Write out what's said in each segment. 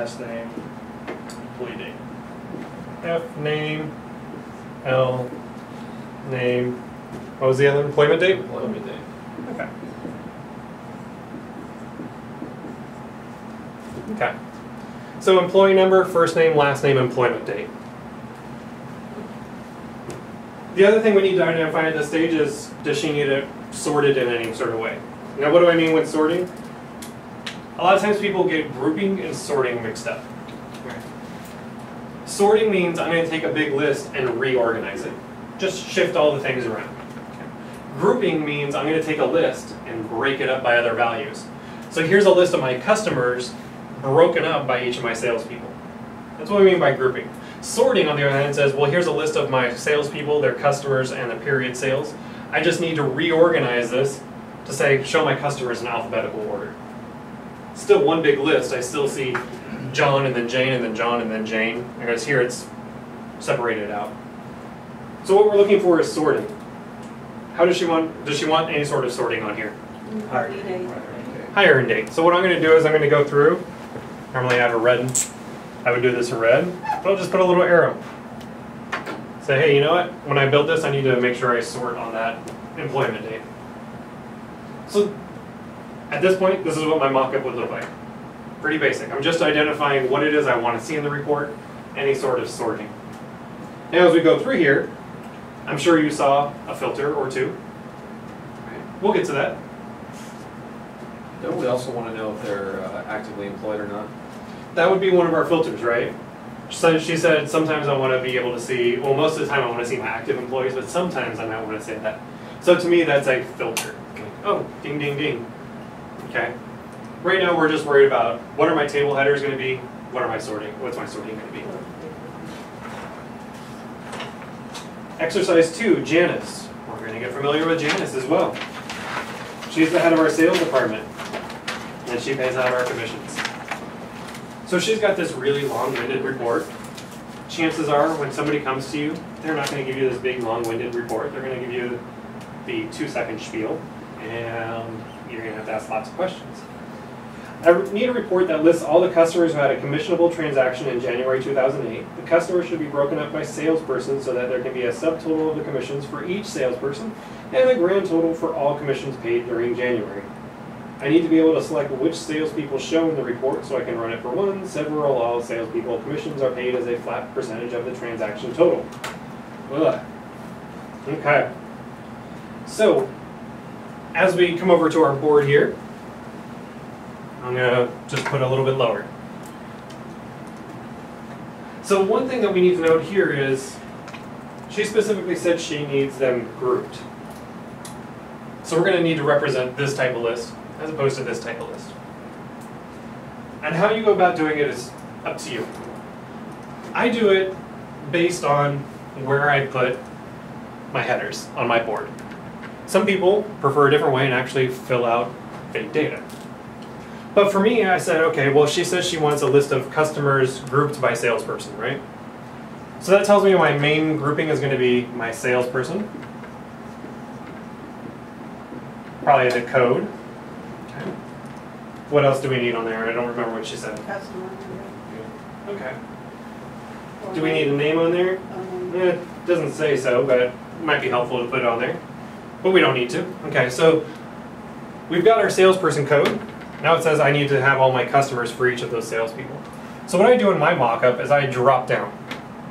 last name, employee date. F name, L name. What was the other employment date? Employment date. Okay. Okay. So employee number, first name, last name, employment date. The other thing we need to identify at this stage is, does she need it sorted in any sort of way? Now, what do I mean with sorting? A lot of times people get grouping and sorting mixed up. Sorting means I'm going to take a big list and reorganize it. Just shift all the things around. Grouping means I'm going to take a list and break it up by other values. So here's a list of my customers broken up by each of my salespeople. That's what we mean by grouping. Sorting, on the other hand, says, well, here's a list of my salespeople, their customers, and the period sales. I just need to reorganize this to say, show my customers in alphabetical order. Still one big list. I still see John and then Jane and then John and then Jane. Whereas here it's separated out. So what we're looking for is sorting. How does she want any sort of sorting on here? Hire Hire and date. So what I'm going to do is I'm going to go through. Normally I have a red. I would do this in red, but I'll just put a little arrow. Say, hey, you know what? When I build this, I need to make sure I sort on that employment date. So at this point, this is what my mock-up would look like. Pretty basic. I'm just identifying what it is I want to see in the report, any sort of sorting. Now as we go through here, I'm sure you saw a filter or two. We'll get to that. Don't we also want to know if they're actively employed or not? That would be one of our filters, right? So she said sometimes I want to be able to see, well, most of the time I want to see my active employees, but sometimes I might want to say that. So to me, that's a filter. Oh, ding, ding, ding. Okay. Right now we're just worried about what are my table headers going to be? What's my sorting going to be? Exercise 2, Janice. We're going to get familiar with Janice as well. She's the head of our sales department, and she pays out our commissions. So she's got this really long-winded report. Chances are, when somebody comes to you, they're not going to give you this big, long-winded report. They're going to give you the 2-second spiel, and you're going to have to ask lots of questions. I need a report that lists all the customers who had a commissionable transaction in January 2008. The customers should be broken up by salesperson so that there can be a subtotal of the commissions for each salesperson and a grand total for all commissions paid during January. I need to be able to select which salespeople show in the report so I can run it for one, several, all salespeople. Commissions are paid as a flat percentage of the transaction total. Ugh. Okay. So, as we come over to our board here, I'm going to just put a little bit lower. So one thing that we need to note here is she specifically said she needs them grouped. So we're going to need to represent this type of list as opposed to this type of list. And how you go about doing it is up to you. I do it based on where I put my headers on my board. Some people prefer a different way and actually fill out fake data. But for me, I said, okay, well, she says she wants a list of customers grouped by salesperson, right? So that tells me my main grouping is going to be my salesperson. Probably the code. Okay. What else do we need on there? I don't remember what she said. Customer. Okay. Do we need a name on there? It doesn't say so, but it might be helpful to put it on there. But we don't need to. Okay, so we've got our salesperson code. Now it says I need to have all my customers for each of those salespeople. So what I do in my mock-up is I drop down.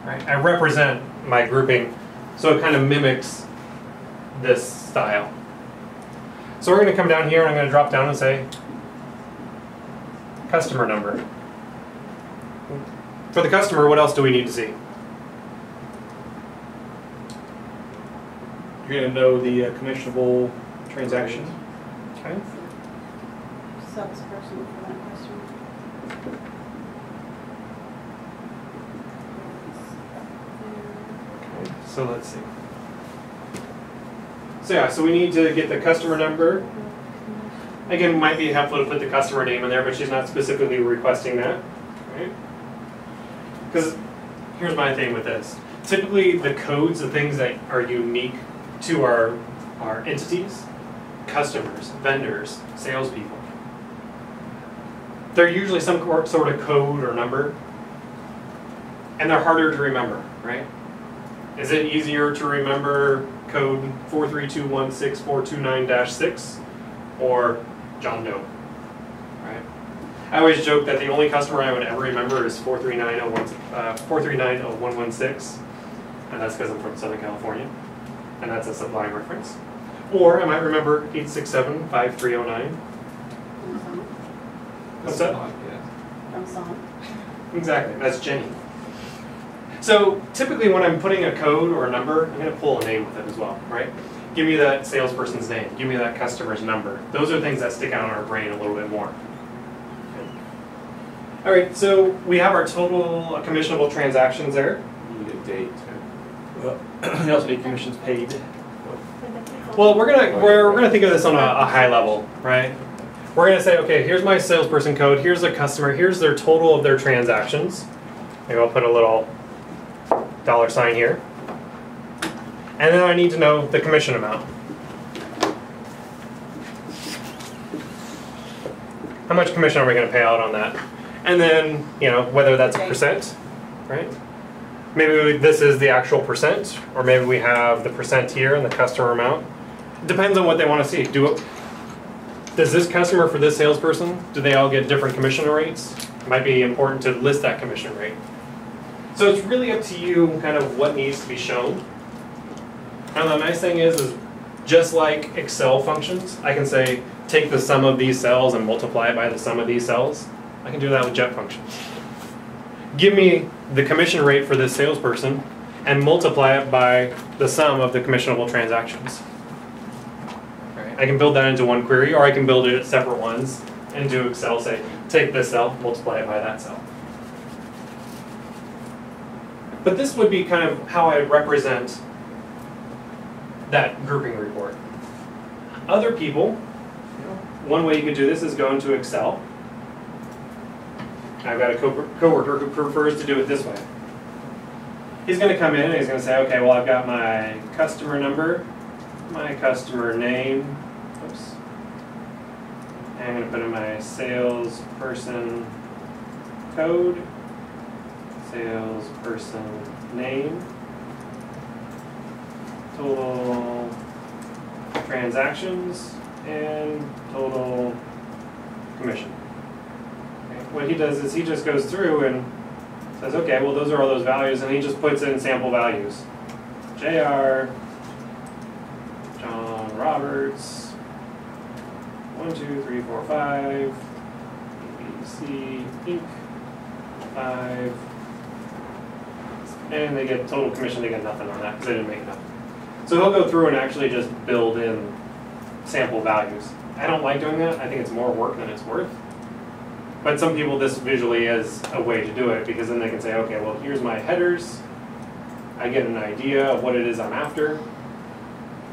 Right? I represent my grouping so it kind of mimics this style. So we're going to come down here and I'm going to drop down and say customer number. For the customer, what else do we need to see? You're going to know the commissionable transaction. Okay. Salesperson for that customer. Okay. So let's see. So yeah, so we need to get the customer number. Again, it might be helpful to put the customer name in there, but she's not specifically requesting that. Right? Because here's my thing with this. Typically, the codes, the things that are unique to our entities, customers, vendors, salespeople, they're usually some sort of code or number, and they're harder to remember, right? Is it easier to remember code 432164229-6 or John Doe, right? I always joke that the only customer I would ever remember is 4390116, and that's because I'm from Southern California, and that's a Sublime reference. Or I might remember 8675309. What's that? From Sonic. Exactly, that's Jenny. So typically when I'm putting a code or a number, I'm going to pull a name with it as well, right? Give me that salesperson's name. Give me that customer's number. Those are things that stick out in our brain a little bit more. All right, so we have our total commissionable transactions there. You need a date too. Well, you also need commissions paid. Well, we're gonna think of this on a high level, right? We're gonna say, okay, here's my salesperson code. Here's the customer. Here's their total of their transactions. Maybe I'll put a little $sign here. And then I need to know the commission amount. How much commission are we going to pay out on that? And then, you know, whether that's a percent, right? Maybe this is the actual percent, or maybe we have the percent here and the customer amount. Depends on what they want to see. Does this customer for this salesperson, do they all get different commission rates? It might be important to list that commission rate. So it's really up to you kind of what needs to be shown. And the nice thing is just like Excel functions, I can say, take the sum of these cells and multiply it by the sum of these cells. I can do that with JET functions. Give me the commission rate for this salesperson and multiply it by the sum of the commissionable transactions. Right? I can build that into one query, or I can build it at separate ones and do Excel, say, take this cell, multiply it by that cell. But this would be kind of how I represent that grouping report. Other people, one way you could do this is go into Excel. I've got a coworker who prefers to do it this way. He's going to come in and he's going to say, okay, well, I've got my customer number, my customer name, oops. I'm going to put in my salesperson code, salesperson name, total transactions, and total commission. Okay. What he does is he just goes through and says, okay, well, those are all those values, and he just puts in sample values. JR, John Roberts, 1, 2, 3, 4, 5, ABC, Inc., 5, and they get total commission, they get nothing on that because they didn't make enough. So he'll go through and actually just build in sample values. I don't like doing that. I think it's more work than it's worth. But some people, this visually is a way to do it, because then they can say, okay, well, here's my headers. I get an idea of what it is I'm after.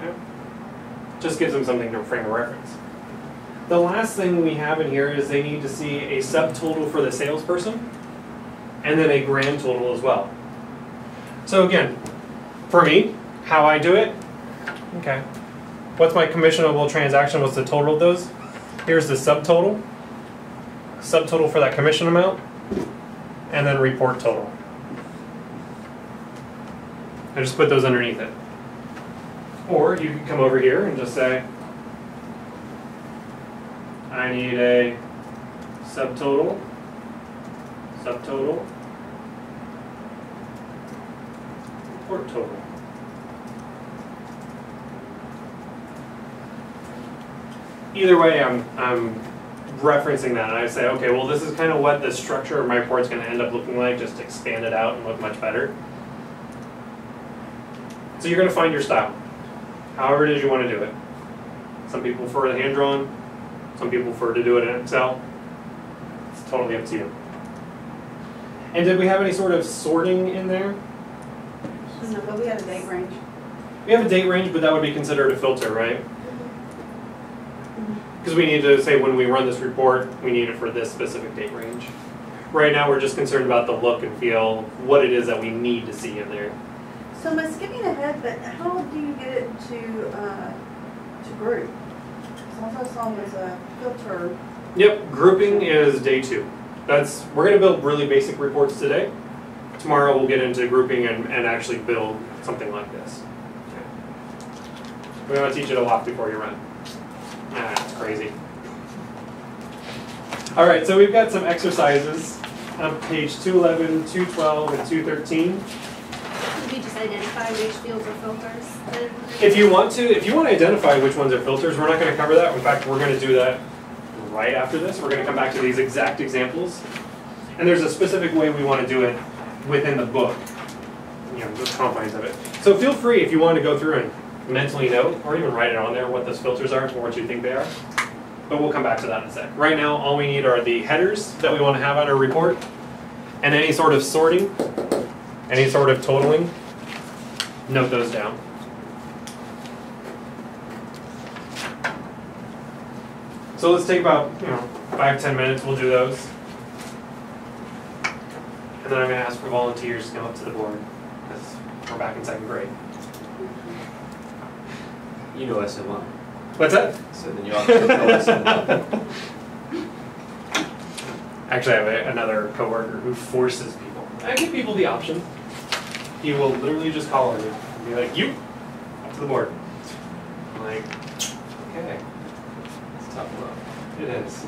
Okay. Just gives them something to frame a reference. The last thing we have in here is they need to see a subtotal for the salesperson, and then a grand total as well. So again, for me, how I do it, okay. What's my commissionable transaction? What's the total of those? Here's the subtotal. Subtotal for that commission amount, and then report total. I just put those underneath it. Or you can come over here and just say, I need a subtotal, subtotal, report total. Either way, I'm referencing that, and I say, okay, well, this is kind of what the structure of my report's going to end up looking like, just expand it out and look much better. So you're going to find your style, however it is you want to do it. Some people prefer the hand-drawn, some people prefer to do it in Excel. It's totally up to you. And did we have any sort of sorting in there? No, but we have a date range. We have a date range, but that would be considered a filter, right? Because we need to say when we run this report, we need it for this specific date range. Right now, we're just concerned about the look and feel, what it is that we need to see in there. So am I skipping ahead, but how do you get it to group? So I saw there's a filter Yep, grouping is day 2. We're gonna build really basic reports today. Tomorrow we'll get into grouping and actually build something like this. We want to teach you to walk before you run. It's crazy. All right, so we've got some exercises on page 211, 212, and 213. Could we just identify which fields are filters then? If you want to identify which ones are filters, we're not going to cover that. In fact, we're going to do that right after this. We're going to come back to these exact examples. And there's a specific way we want to do it within the book, the confines of it. So feel free if you want to go through and mentally note, or even write it on there, what those filters are or what you think they are. But we'll come back to that in a sec. Right now, all we need are the headers that we want to have on our report, and any sort of sorting, any sort of totaling. Note those down. So let's take about 5-10 minutes. We'll do those, and then I'm going to ask for volunteers to come up to the board because we're back in 2nd grade. You know SMI. What's that? So then you also know SMI. Actually, I have another coworker who forces people. I give people the option. He will literally just call on you and be like, "You, up to the board." I'm like, okay, It's tough love. it is.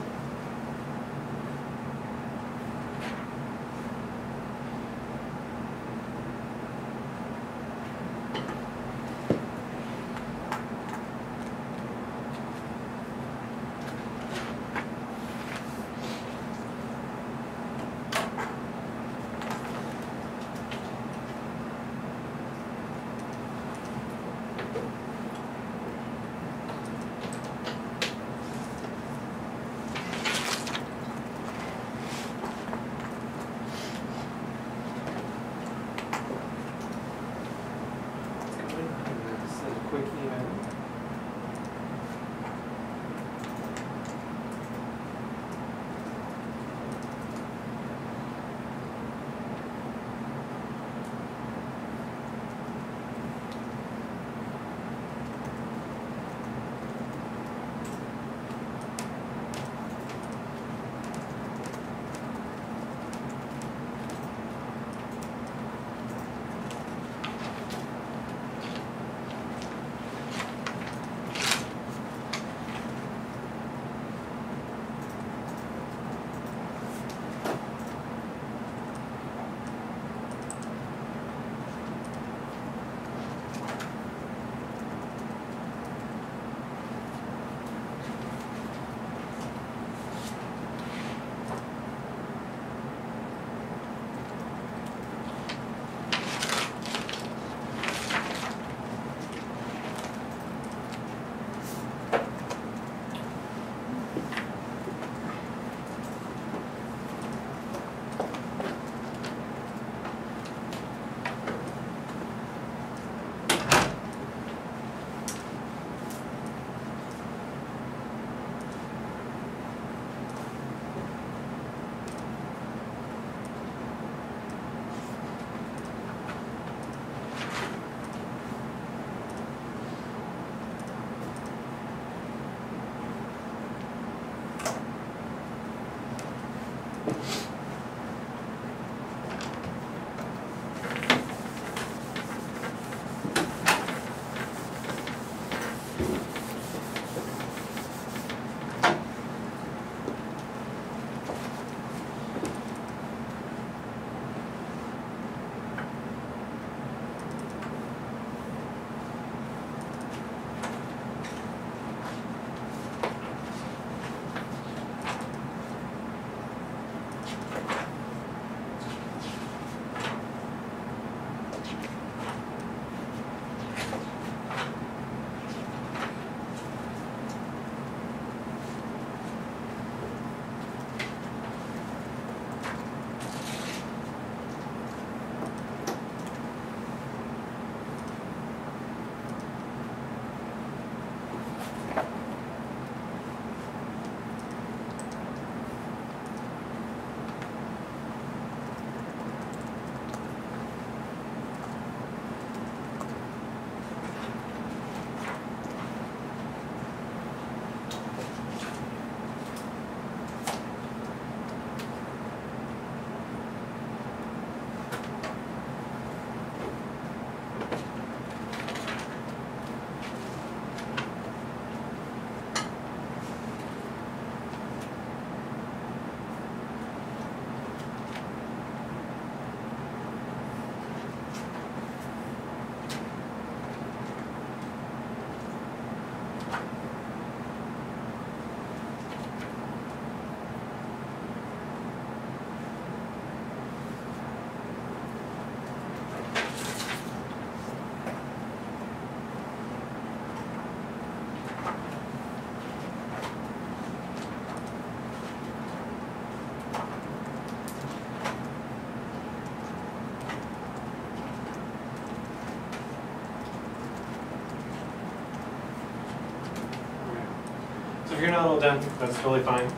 If you're not all done, that's totally fine.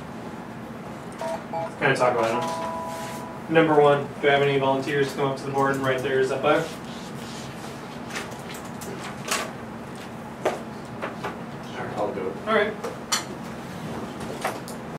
Kind of talk about them. Number one, do I have any volunteers to come up to the board and write theirs up there? I'll do it. Alright,